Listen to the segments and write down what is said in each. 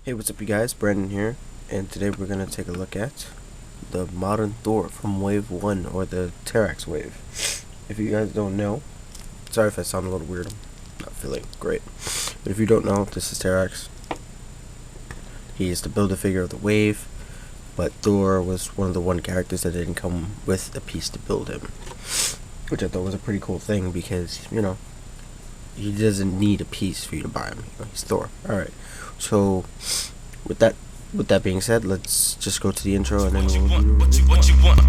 Hey, what's up you guys? Brandon here, and today we're going to take a look at the modern Thor from Wave 1, or the Terrax wave. If you guys don't know, sorry if I sound a little weird, I'm not feeling great. But if you don't know, this is Terrax. He is the Build-A-Figure of the wave, but Thor was one of the one characters that didn't come with a piece to build him. Which I thought was a pretty cool thing because, he doesn't need a piece for you to buy him. He's Thor. Alright, so with that being said, let's just go to the intro and then we'll do what you want.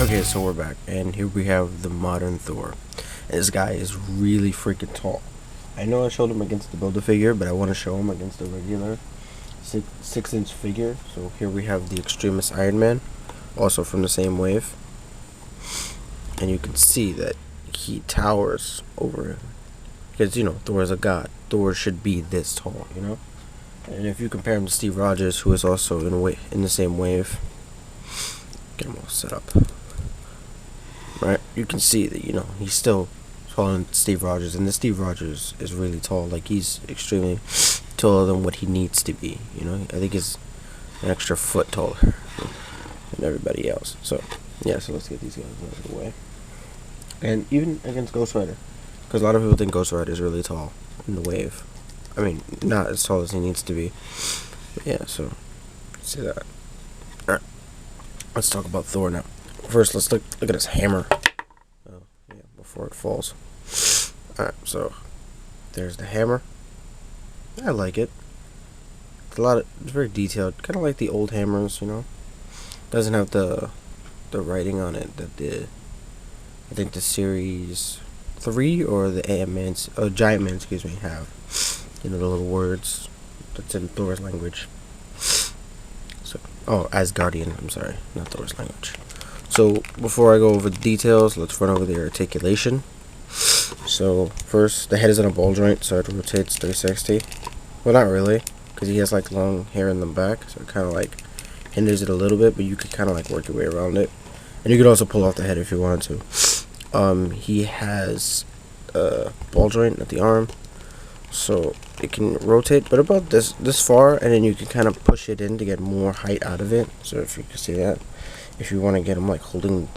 Okay, so we're back, and here we have the modern Thor. And this guy is really freaking tall. I know I showed him against the Build-A-Figure, but I want to show him against the regular 6-inch figure. So here we have the Extremis Iron Man, also from the same wave. And you can see that he towers over him. Because, Thor is a god. Thor should be this tall, And if you compare him to Steve Rogers, who is also in the same wave. Get him all set up. Right, you can see that he's still taller than Steve Rogers, and the Steve Rogers is really tall. Like, he's extremely taller than what he needs to be. I think he's an extra foot taller than everybody else. So yeah, so let's get these guys out of the way. And even against Ghost Rider, because a lot of people think Ghost Rider is really tall in the wave. I mean, not as tall as he needs to be. But yeah, so see that. Alright, let's talk about Thor now. First, let's look at his hammer. Oh, yeah, before it falls. Alright, so there's the hammer. I like it. It's very detailed, kind of like the old hammers, Doesn't have the writing on it that I think the Series 3 or the Giant Man, have. The little words that's in Thor's language. So, Asgardian. I'm sorry, not Thor's language. So before I go over the details, let's run over the articulation. So first, the head is in a ball joint, so it rotates 360. Well, not really, because he has like long hair in the back, so it kind of like hinders it a little bit, but you could kind of like work your way around it. And you could also pull off the head if you wanted to. He has a ball joint at the arm, so it can rotate, but about this far, and then you can kind of push it in to get more height out of it. So if you can see that. If you want to get him like holding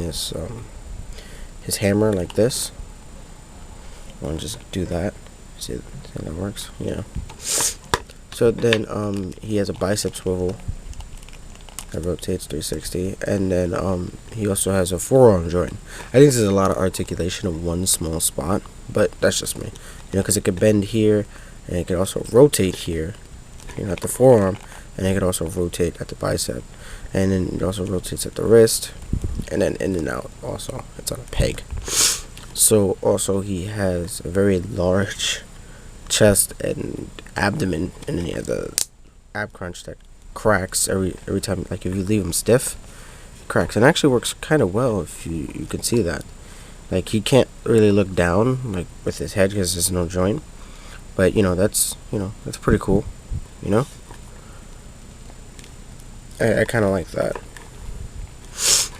his hammer like this, I want to just do that. See how that works? Yeah. So then he has a bicep swivel that rotates 360, and then he also has a forearm joint. I think this is a lot of articulation in one small spot, but that's just me. Because it could bend here, and it could also rotate here, at the forearm, and it could also rotate at the bicep. And then it also rotates at the wrist, and then in and out also. It's on a peg. So also he has a very large chest and abdomen, and then he has a ab crunch that cracks every time. Like if you leave him stiff, it cracks, and actually works kind of well if you can see that. Like he can't really look down like with his head because there's no joint, but that's pretty cool, I kind of like that.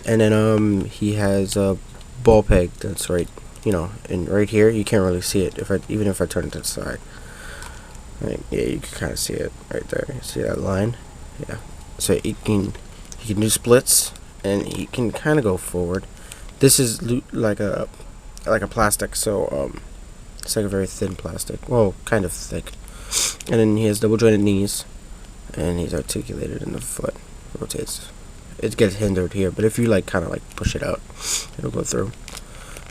And then he has a ball peg that's right, and right here you can't really see it even if I turn it to the side. Right, yeah, you can kind of see it right there. You see that line? Yeah. So he can do splits, and he can kind of go forward. This is like a plastic, so it's like a very thin plastic. Well, kind of thick. And then he has double jointed knees, and he's articulated in the foot. Rotates. It gets hindered here, but if you kind of push it out, it'll go through.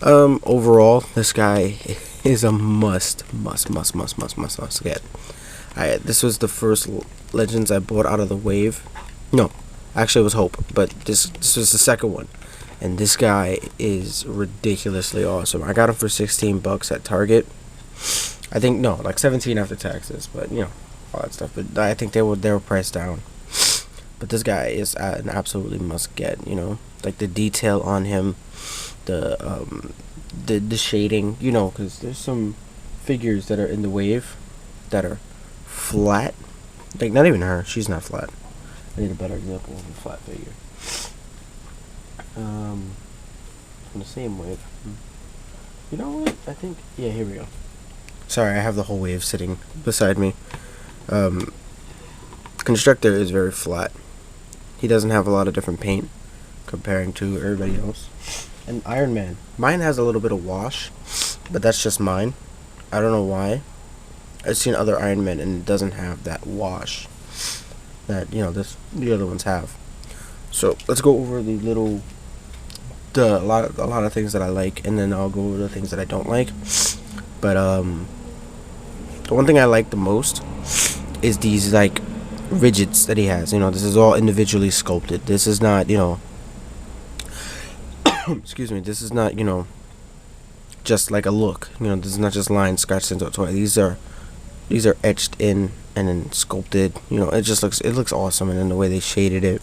Overall, this guy is a must get. This was the first Legends I bought out of the wave. No, actually it was Hope, but this was the second one. And this guy is ridiculously awesome. I got him for $16 at Target. I think no, like 17 after taxes, but you know, all that stuff. But I think they were priced down. But this guy is an absolutely must get. You know, like the detail on him, the shading. You know, because there's some figures that are in the wave that are flat. Like not even her. She's not flat. I need a better example of a flat figure. From the same wave. You know what? I think yeah. Here we go. Sorry, I have the whole wave sitting beside me. Constructor is very flat. He doesn't have a lot of different paint comparing to everybody else. And Iron Man, mine has a little bit of wash, but that's just mine. I don't know why. I've seen other Iron Men and it doesn't have that wash that the other ones have. So let's go over a lot of things that I like, and then I'll go over the things that I don't like. But the one thing I like the most is these like rigids that he has. You know, this is all individually sculpted. This is not, excuse me. This is not, just like a look. You know, this is not just lines scratched into a toy. These are etched in and then sculpted. You know, it looks awesome, and then the way they shaded it.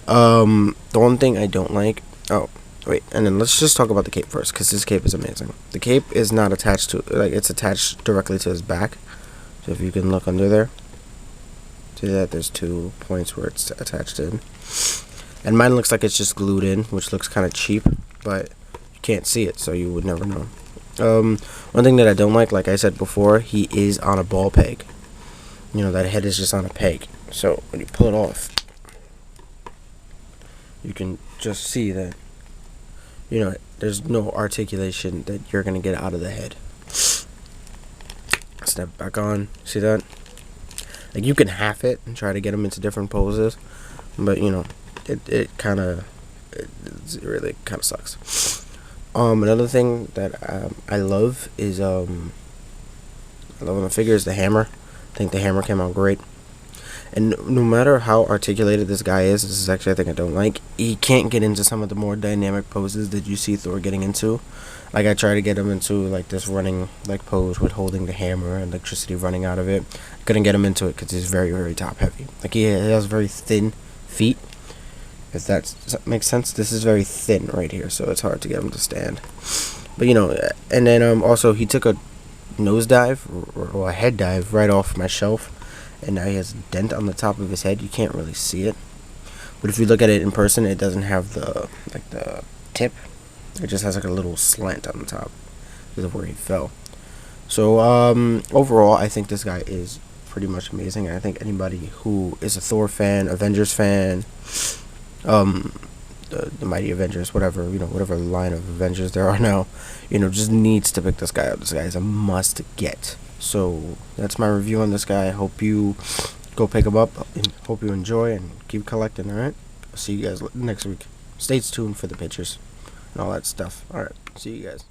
The one thing I don't like. Oh, wait, and then let's just talk about the cape first, because this cape is amazing. The cape is not attached to, like, it's attached directly to his back. So if you can look under there, see that there's 2 points where it's attached in. And mine looks like it's just glued in, which looks kind of cheap, but you can't see it, so you would never know. One thing that I don't like I said before, he is on a ball peg. You know, that head is just on a peg. So when you pull it off, you can just see that, there's no articulation that you're going to get out of the head. Step back on. See that? Like, you can half it and try to get them into different poses, but, it really kind of sucks. Another thing that I love is, I love on the figure is the hammer. I think the hammer came out great. And no matter how articulated this guy is, this is actually a thing I don't like, he can't get into some of the more dynamic poses that you see Thor getting into. Like, I try to get him into, like, this running, like, pose with holding the hammer and electricity running out of it. Couldn't get him into it because he's very, very top-heavy. Like, he has very thin feet, if that makes sense. This is very thin right here, so it's hard to get him to stand. But, and then also he took a nosedive, or a head dive, right off my shelf. And now he has a dent on the top of his head. You can't really see it, but if you look at it in person, it doesn't have the tip. It just has like a little slant on the top because of where he fell. So overall, I think this guy is pretty much amazing. And I think anybody who is a Thor fan, Avengers fan, the Mighty Avengers, whatever line of Avengers there are now, just needs to pick this guy up. This guy is a must get. So that's my review on this guy. I hope you go pick him up, and hope you enjoy and keep collecting. All right, I'll see you guys next week. Stay tuned for the pictures and all that stuff. All right, see you guys.